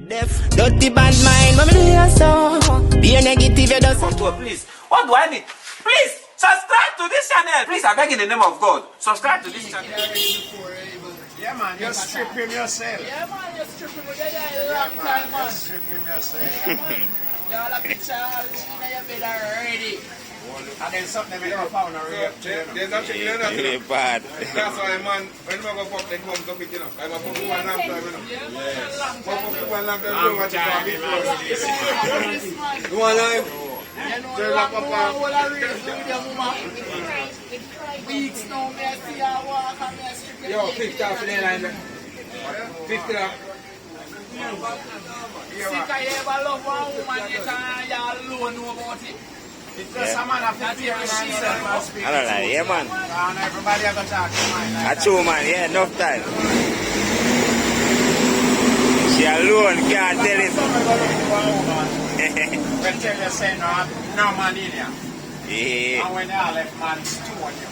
Dirty bad mind, what me do you so? Be a negative, you just. Please, what do I need? Please, subscribe to this channel. Please, I beg in the name of God, subscribe to this channel. Yeah, man, you strip him yourself. Yeah, man, you strip him with your long time, man. You strip him yourself. Yeah, man. Y'all have picture all in your bed already. And then something make you found a rape too, you know. There's nothing in that. Really bad. That's why, man, when we go fuck, they come to pick it up. I'm a fuck one long time, you know. Yeah, man, a long time. Fuck one long time, do Long what you time, can. man. Do one life. You know, you have all a reason with your mama. Weeks now, me I see her walk and me I strip it. Yo, 50 off the line. 50 off. Sick I ever love one woman, you can't you alone know about it. It's just a man of That's the what she said. I don't know, yeah, man. And everybody have a talk to mine. That's true, man. Yeah, enough time. She alone can't tell it. When tell you say no man in here. Yeah. And when they all left man stone you.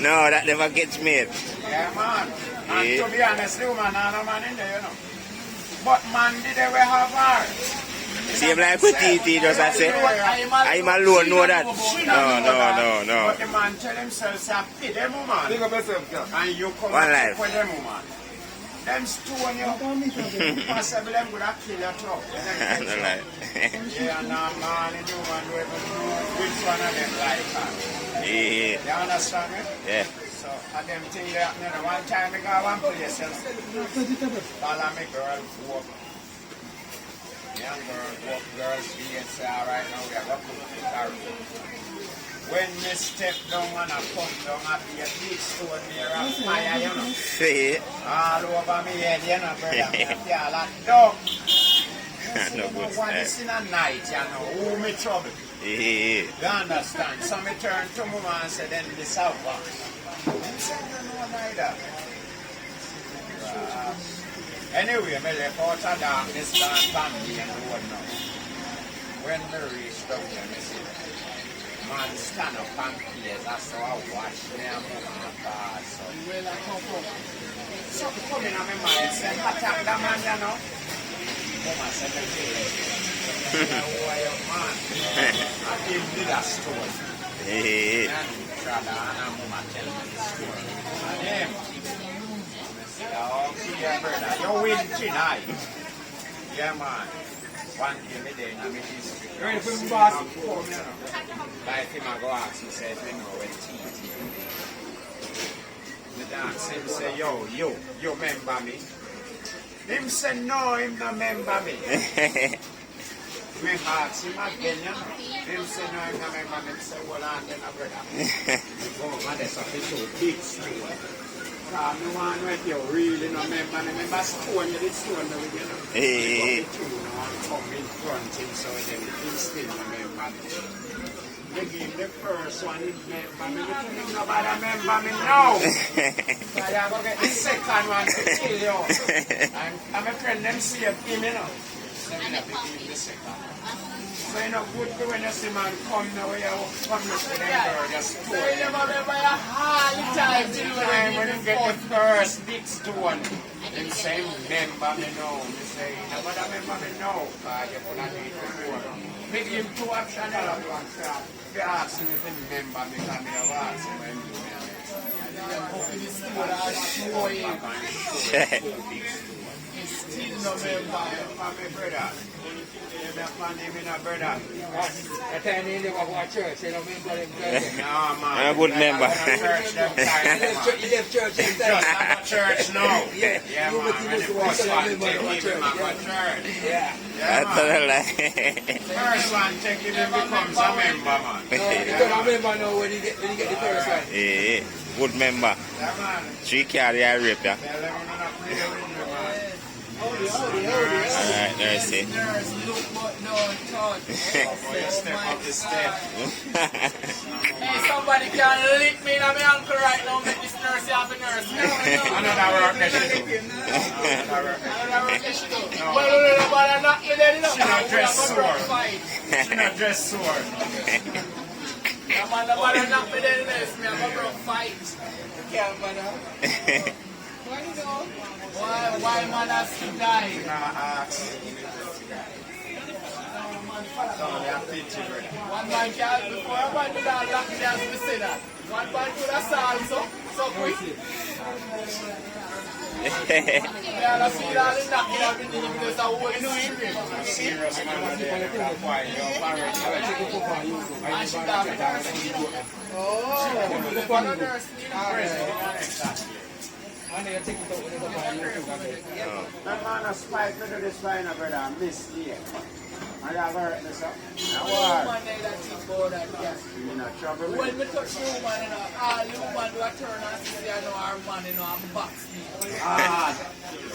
No, that never gets made. Yeah, man. And Yeah. to be honest, the woman and no man in there, you know. But man, did they have her? Same like with TT, just I say. I'm alone, know that. No. But the man tell himself, say, pay them woman. Think of yourself, yeah. And you come One and life. with them woman. Them stone you. Possibly them would have killed your truck. No lie. Yeah, and a man in the woman don't even know which one of them like her. Yeah. You understand me? Yeah. So, and them thing that happened, you know, one time I go one place and follow me girl walk. Young girl walk, girls be and say, all right, now we are going to put the car. When me step down and I come down, I be a big stone near a fire, you know. See? All over me head, you know, brother. Me feel like dog. No good. One is in a night, you know, who me trouble. Yeah. You understand? So me turn to mama and say, then this out one. Them say, you know neither. Anyway, me left out of darkness, down family and road now. When me reach down here, me see man stand up and play. That's how I watch me and mama pass. So come in on my mind, say, attack the man, you know. Mama said, who are your man? I give me that story. Yeah. And brother and mama tell me the story. And him, I said, okay, brother, you win tonight. Yeah, man. One day, me day, and me history. You ready for me, boss? Like him, I go ask him, say, if you know when TT. Me dance him, say, yo, you remember me? Him say, no, him not remember me. Me ask him again, you know. Him say, no, him not remember me. Him say, well, I'm then a brother. Oh, man, that's a big story. Me want to know if you really not remember me. Remember stone, you did stone the way, you know. Hey. Come in front him, so then he still not remember me. You give the first one, he remember me. You think nobody remember me now. So I go get the second one to kill you. And my friend, them see him, you know. So we have to give the second one. So you know, good to when you see man come now, you come to them girl, just So you never remember your whole time till when you get the first big stone, them say, remember me now. Me say, nobody remember me now, because you could have done it before. Me give him two options, if you ask him if he remember me, because me have asked him when he do me. Still no member, my brother. That man name in a brother. That time they never go to church, you know, remember them church. No, man. I'm a good member. Church them time, You left church them just time. have a church now. Yeah, You man. went to When this the one, first one remember take the him, church. I go church. Yeah. Yeah, That's man. a lie. First one take him, he becomes a member, man. You don't remember now when you get the first one. Yeah. Good member. Yeah, man. 3 carry I rip ya. Tell them we're not playing with me, man. Alright, there's it. nurse look but no touch. Step up the step. Hey, somebody can lick me in my ankle right now, make this nurse have a nurse. No. Another work that she do. Another work. Another work that she do. Well, nobody knock me then, you know. She not dress I'm a sore. rough fight. She not dress sore. Yeah, man, nobody knock me then, you know. Me have a rough fight. Yeah, man. Why man has to die? One man can, before a man did all that, he has to say that. One man could have solved so quick. Yeah, I see that in that kid, I've been doing this a whole stream. Serious man, they are quiet. You're parent. And she got thirsty, you know. She got thirsty, you know. That man has spiked to this fine, brother. Miss here. I have heard this up. Now what? You know, trouble. When we touch the woman, you know, all the woman do a turn and see, I know our man, you know, I'm box me.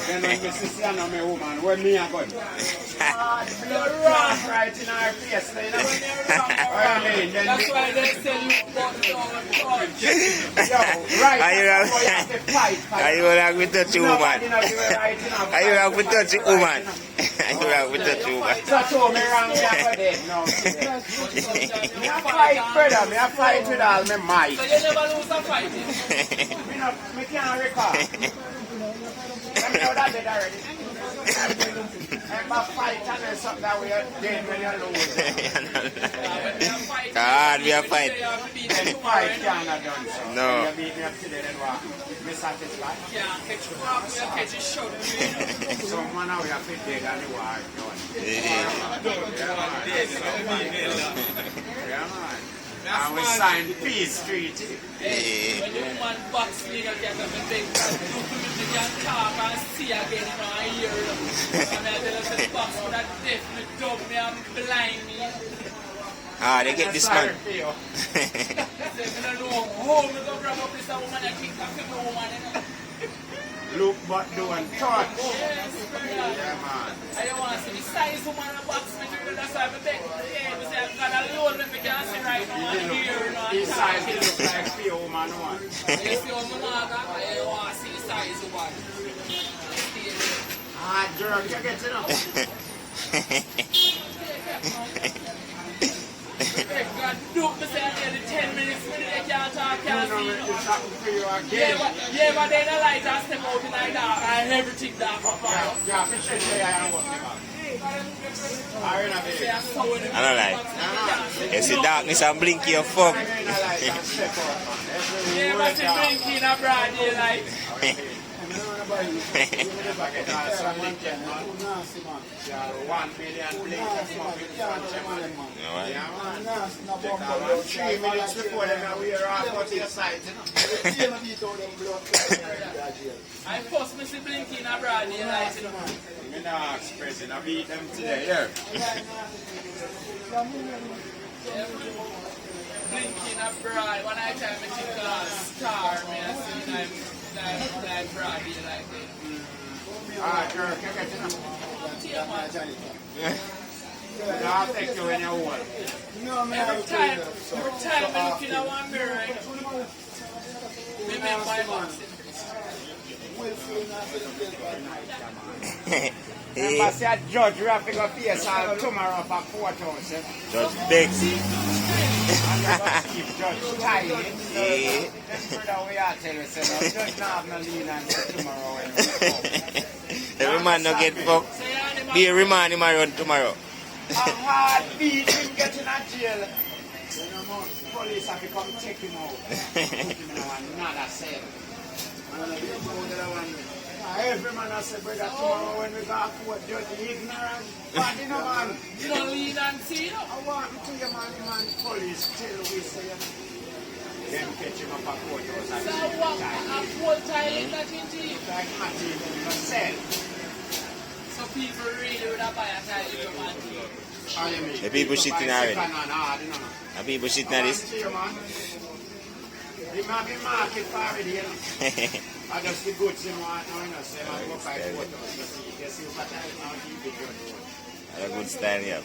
Then when you see, I know my woman, where me a going? You're wrong. Right in our face, you know. That's why they say you bought it on the front. Yo, right. Are you like with touch woman? Are you like with touch woman? Are you like with touch woman? Touch woman wrong, me a go dead. No, me a fight, brother. Me a fight with all my might. So you never lose a fight? Me can't recall. Let me know that dead already. I'm a fight and there's something that we are dead when you lose. God, we are fight. Then fight can't have done so. No. You beat me up today, then what? Me satisfied? Yeah, catch you up, you catch you short. So man, now we have to dead and the war done. Yeah, man. And we signed peace treaty. When the woman box me, you get up and big you can talk and see again, you know, I hear them. And I tell us the box for that deaf me, dumb me, and blind me. Ah, they get this man. Say, I don't know how me go grab up this woman and kick off the woman, you know. Look but do and touch. Yes, Yeah, man. I don't want to see the size woman and box me, that's why I beg. Yeah, we say, I've got a load when we can see right now and hear, you know, and His size talk. look like few woman one. You see how me not got, I want to see the size woman. Ah, jerk, you get it up. God, do me say I'm nearly 10 minutes when they can't talk, can't see. It's happening for you Yeah, again. but then the light and step out in the dark and everything dark up there. Yeah, for sure, I am working back. I don't Say I'm so in the I don't like. You see darkness and blink your fuck. Yeah, Yeah, but it's blinking a broad daylight. I first miss the blinking a broad daylight, you know. I'm not expressing, I beat them today, yeah. Blinking a broad. One I time I think star, me I see that broad daylight. Ah, jerk, you get it up. I'll take you when you're old. Every time I'm looking at one mirror, remember my boxing. Remember, say a judge, we have to go face all tomorrow for 4,000. Just big. And you go see Judge Tyler. Brother, we are telling you, say, no, Judge not have no lean on tomorrow when we come. Every man no get fucked. Be a remand him around tomorrow. A hard beat him getting a jail. Police have to come check him out. Put him in another cell. Every man has said, brother, tomorrow when we go to court, judge ignorant. But you know, man. You don't lean and see, you know? I want to tell you, man, police tell we say, them catch him up a courthouse and So what? A full time in that into like Matty in the cell. So people really would have buy a tile in the man. The people shitting already. The people shitting at this. He might be market for already, you know. I just the goods in one, you know, say, man, go by courthouse. You see what I now keep it judge. A good style, yeah.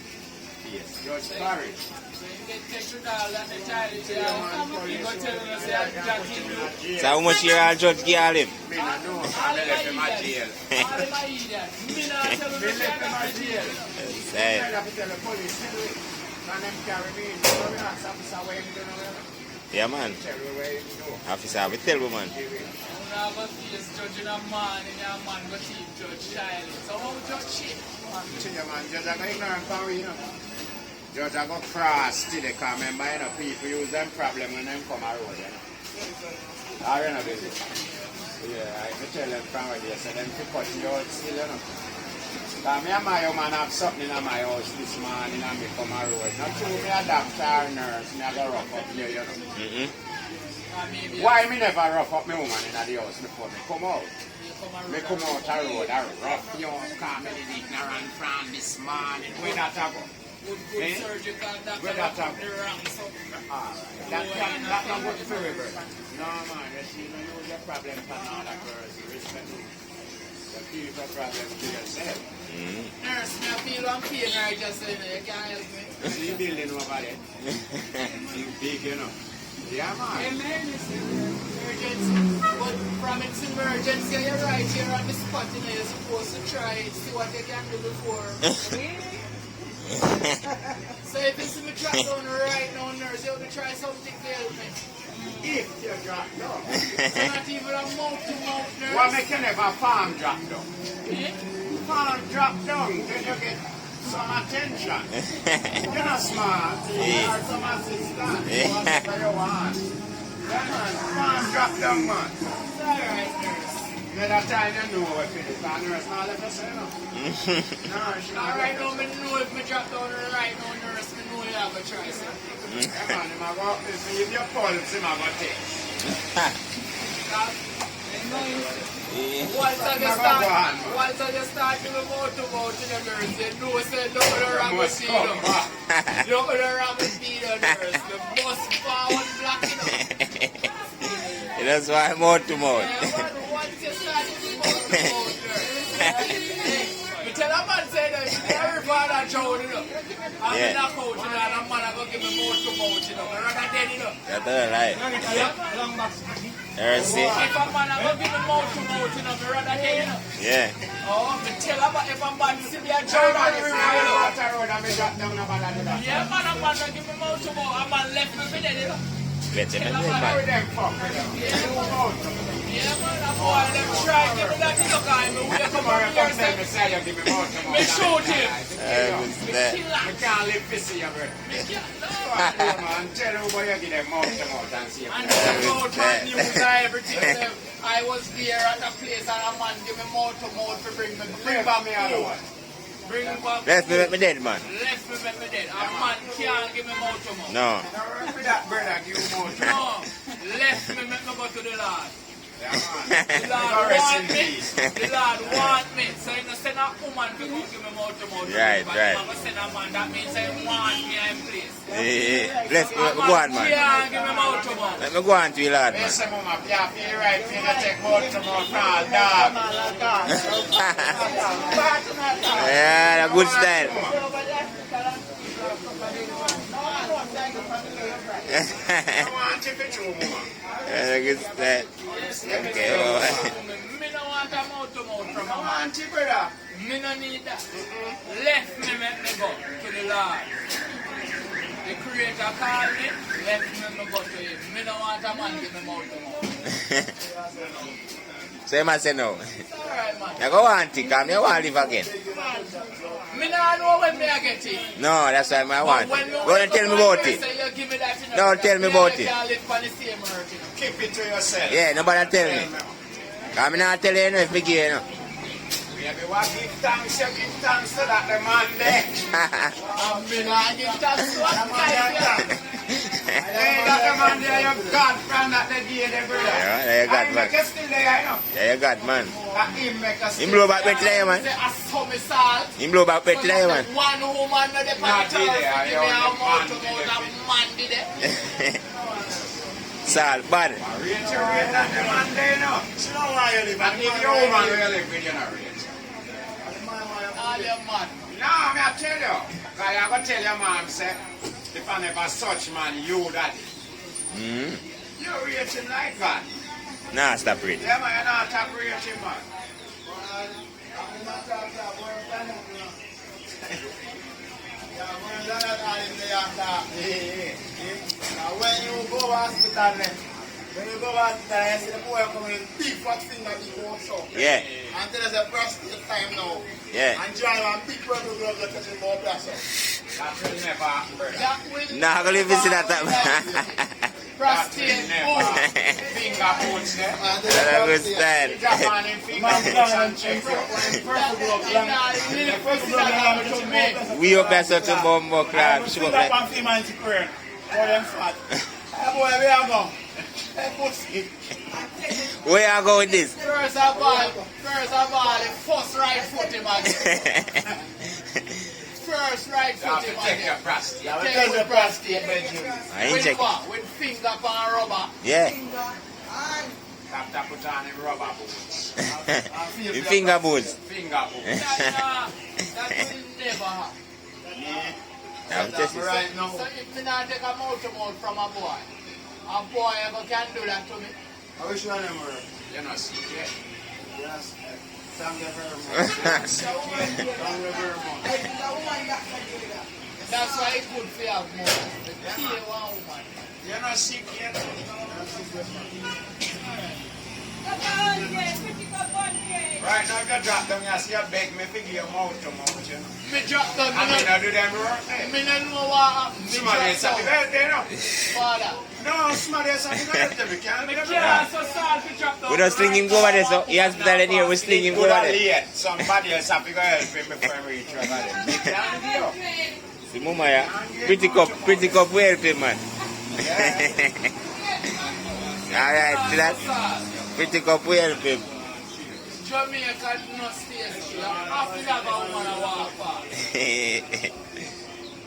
Yes, Judge Barry. So you get $10 and the child is there. You go tell them, say, I'm judging you. So how much year all judge give all him? Me no know, I left him at jail. All of my idiot. Me not tell them, Me say, left him I'm at jail. Say, I have to tell the police, and them carry me in. So we ask officer where him doing. Yeah, man. Tell me where you do. Officer, I will tell you, man. You have a face judging a man and your man go team judge child. So how judge shit? Tell you, man, judge I go ignorant for we, you know. Judge I go cross till they come. Remember, you know, people use them problem when them come a road, you know. Are you know, busy? Yeah, I can tell them from where they say them to cut you out still, you know. Because me and my man have something in my house this morning and me come a road. Not true, me a doctor or nurse, me a go rough up here, you know. Why me never rough up my woman in the house before me come out? Me come out a road, a rough young, come in ignorant from this morning. Where that a go? Good surgical doctor. Where that a The go? ranks up. That not good for everybody. No man, you see, you know your problem for another person. Respect it. You keep the problem to yourself. Nurse, me I feel I'm pain right just saying you can't help me. See you building over there. You big, you know. Yeah man. Emergency. But from its emergency, you're right here on the spot, you know, you're supposed to try it, see what you can do before. So if you see me drop down right now, nurse, you have to try something to help me. If you drop down. So not even a mouth-to-mouth nurse. What make you never farm drop down? Eh? Farm drop down, then you get some attention. You're not smart. You are some assistance. Whatever you want. Yeah man, farm drop down man. It's alright, nurse. Another time you know what it is. Because nurse not let us say no. No, she not Alright now, me know if me drop down right now, nurse, me know you have a try something. yeah man, him a go up this. If your pulse, him a go take. Once I just start to move out to mouth in the nurse, they know say look at the rabbit feed them. Look at the rabbit feed them, nurse. The bus forward blocking up. That's why I'm out to mouth. Once you start to move out to mouth, nurse. Me tell a man say that every father child, you know. I'm in a coach, you know, and a man a go give me mouth to mouth, you know. I rather dead, you know. That's all right. Nurse, see? If a man a go give me mouth to mouth, you know, I rather dead, you know. Yeah. Oh, me tell about if a man see me a child on the river, you know. Yeah, man, a man a give me mouth to mouth, a man left me for dead, you know. Better than Tell a that, man, man. yeah, man, a boy, them try give me that, you know, guy, me wake up on here, say, me shoot him. That. Kill him. I can't live to see you, bro. Me kill him. Man, tell who you give them mouth to mouth and see. And then about my news and everything, I was there at a place and a man give me mouth to mouth to bring back me other one. Bring back Let's make me dead, man. Left me make me dead. A man can't give me mouth to mouth. No. Now work with that brother, give you mouth to mouth. No. Left me make me go to the Lord. Yeah, man. The Lord Go rest want in me. peace. The Lord want me. So you know send a woman to go give me mouth to mouth. Right, But right. I'm going to send a man. That means I want me in place. Let's go on, man. Can't give me mouth to mouth. Let me go on to you, lad, man. Listen, mama, yeah, feel right, feel to take mouth to mouth, nah, dog. Yeah, a good style. I want you to chew, mama. Yeah, a good style. Okay, all right. Me no want a mouth to mouth from a I man. want you, brother. Me no need that. Left me make me go to the Lord. The Creator called me, left me go to him. Me no want a man give me mouth to mouth. So you must say no. It's alright, man. You go on to come, you want to live again. Me no know when me I get it. No, that's why I want. When me Go and tell me about it. Say you give me that, you No, tell me about it. I live on the same earth, you know. Keep it to yourself. Yeah, nobody tell me. Come not tell you if me give you. Maybe what give thanks, you give thanks to that the man there. And me no give thanks to what guy. Hey, that the man there, you God from that the day, the brother. Yeah, there you got, And man. he make you still there, you know. Yeah, you got, man. That him make us Him blow back better than you, man. Say I saw me salt. Him blow back better than you, man. One woman that they Not tell us there, to give you me a only mouth to man mouth, a man did it. Salt, bad. Rachel, rate that the man there, you know. She don't want you live. And if your woman will live with you, you know, Rachel. All your man. No, me I tell you. Because I go tell your mom, say, if I never such man, you daddy. You rate him like that. Nah, stop it. Yeah, man, you're not top rate him, man. Now when you go to hospital, when you go to hospital, you see the boy coming in big fat finger, big walks up. Yeah. And tell us a prostate time now. Yeah. And join one big purple glove that touches more plastic. That will never happen, brother. That will Nah, I'm gonna leave this in that time. prostate Never. bone. Finger boots there. That's a good style. Japan in finger boots and check you. Purple glove, We hope that's such a bomb class. see that one female in the current. For them fat. Hey boy, where you go? Hey pussy. Where you go with this? First of all, the first right foot him again. First right You have foot to him check your again. prostate. I will tell the prostate, Benjamin. I ain't With check. what? With finger pan rubber. Yeah. Have to put on the rubber boots. The finger boots. Finger boots. That will never happen. I'm just Right now. So if me not take a mouth from a boy ever can do that to me. I wish you had them were. You know, see, yeah. Yes. Thank you very much. yeah. Thank you very much. That's why it's good for have more. The key one woman. You're not sick yet. Right now, if you drop them, you see a beg me to give you mouth to mouth, you know. Me drop down. I mean, I do them work. Me no know what happened. Me Somebody else have to drop help you, know. down. Father. No, somebody else have to help you. We can't do Yeah, that. so sad to drop down. We don't sling him go over there, so he hospital in here, we sling him go Good over or there. late, somebody else have to go help him before we reach over there. We can't do it. See, mama, yeah. Pretty cup, we help him, man. Alright, see that? Pretty cup, we help him. Jamaica no stay so. You have to have a woman to walk past.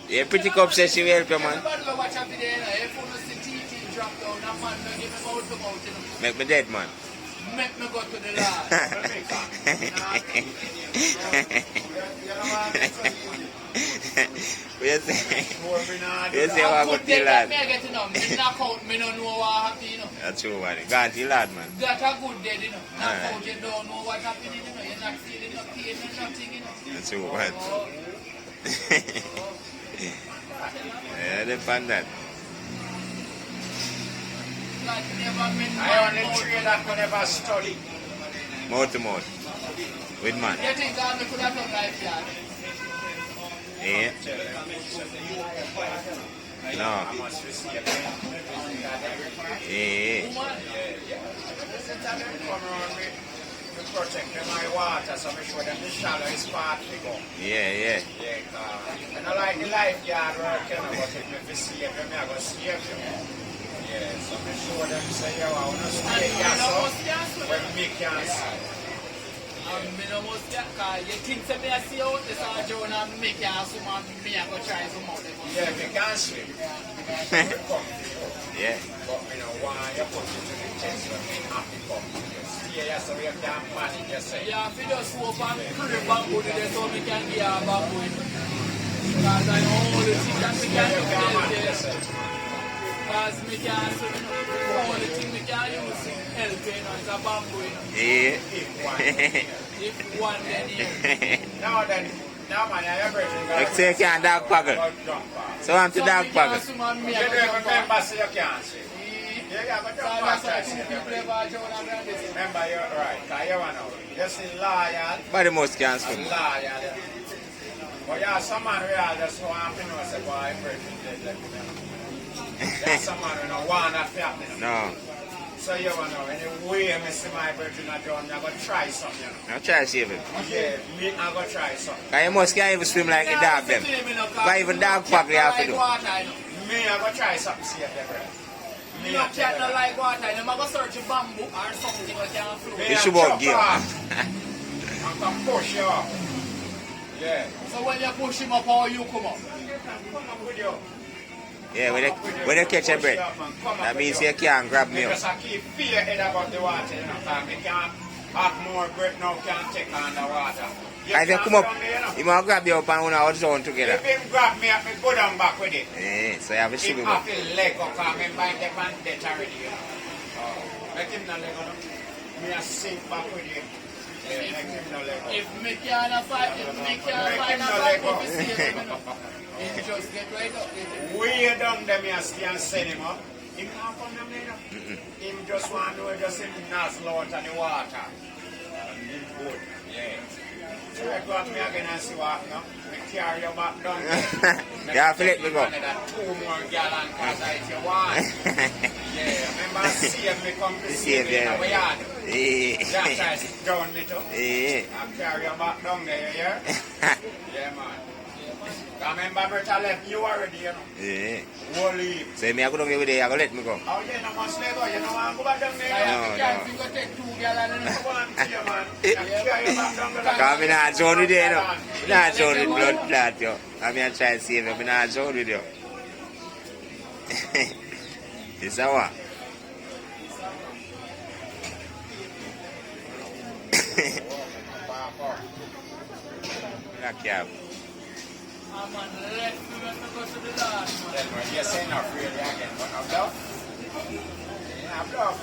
Yeah, pretty cup says she will help you, man. Everybody will watch a video, you know. If you see TT drop down, that man will give me mouth to mouth, you know. Make me dead, man. Make me go to the Lord. We say, That's what I got Good to day the that lad. me get to know. Me knock out, me don't know what happened, you know. That's true, man. God, the lad, man. That a good day, you know. Knock Alright. out, you don't know what happened, you know. You're not feeling no pain, no nothing, you know. That's true, man. Oh, Yeah, depend that. God never meant I my only mouth. three that could never study. Mouth to mouth. With man. You think God me could have done like that? Yeah. No. I must receive it. Yeah. Woman, Since I didn't come around me to protect my water, so make sure that the shallow is part to go. Yeah, yeah. Yeah, I don't like the lifeguard work, you know, but if me save you, me I go save you. Yeah, so make sure them say, yo, I want to stay here, me no so must cancel. when me can see. Me no must cancel. You think say me I see out this and Joan and me can swim and me I go try some out. Yeah, me can swim. We come to you. Yeah. But me no want you put it to the test when me have to come to you. Stay here so you can manage yourself. Yeah, if you just swoop and creep bamboo there so me can get a bamboo. Because I know all the things that me can You do can there. manage yourself. Because me can swim, you know. The only thing me can use to help you know, is a bamboo, you know. Yeah. If one then here. Now then, now man, you're everything. Like say you can't dog paggle. So I'm to dog me can paggle. swim and me You I don't go even jump remember, back. so you can't see. Yeah, yeah, but So don't that's matter. why two people ever Joan and Randy. Remember, you're right. Because you know, you're still loyal. Body most can't And swim. loyal. But yeah, some man we all just want to know, say, boy, everything dead like that. There's some man who don't want that to happen. No. So you know, anyway, I see my virgin at done, I'm going to try something, you know. Now try to save him. Yeah, me, I'm going to try something. Cause you must can't even swim like the dog them. Why even dog pack they have to do? Me, I'm going to try something, see if they're right. You know, cat not like water. Them are going to search a bamboo or something that can float. You should walk gear. I'm going to push you up. Yeah. So when you push him up, how you come up? Come up with you. Yeah, when they catch a breath, that means you can't grab me up. Because I keep fear head about the water, you know, because me can't have more breath now, can't take on the water. If you come up, you must grab you up and we'll zone together. If him grab me up, me go down back with it. Yeah, so you have to swim Him him up. have to leg up, because me bind the man dead already, you know. Let him not leg up. Me a sink back with him. If me can't fight, if me can't find a fight, if you see him, he just get right up. Way down them here and send him up. Him not come down there. Him just want to know just him nozzle out of the water. And him good. Yeah. So I go up me again and see what now. Me carry you back down there. Yeah, Philip, we go. 2 more gallons because if you want. Yeah, remember save me come to save me in our yard. Yeah. That tries to down me too. Yeah. I carry you back down there, you hear? Yeah, man. Remember, Berta left you already, you know. Yeah. Whole leave. So me I go down every day, I go let me go. Oh, yeah, no must let go. You don't want to go back down there. No, You can't take 2 gallons. I want to you, man. I carry you back down there. Because I'm not shown with you, you know. I'm not shown with blood clot, yo. I'm here trying to save you, I'm not shown with you. It's a what? Black cab. I'm on the left, we went to go to the last one. You're saying not really again, but I'm done. I'm done.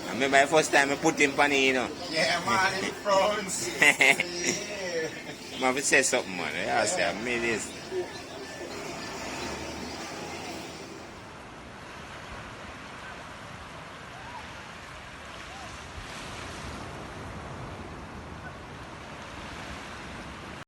I remember the first time I put him on it, you know. Yeah, man, in France. Yeah. I have to say something, man. I say, I made this.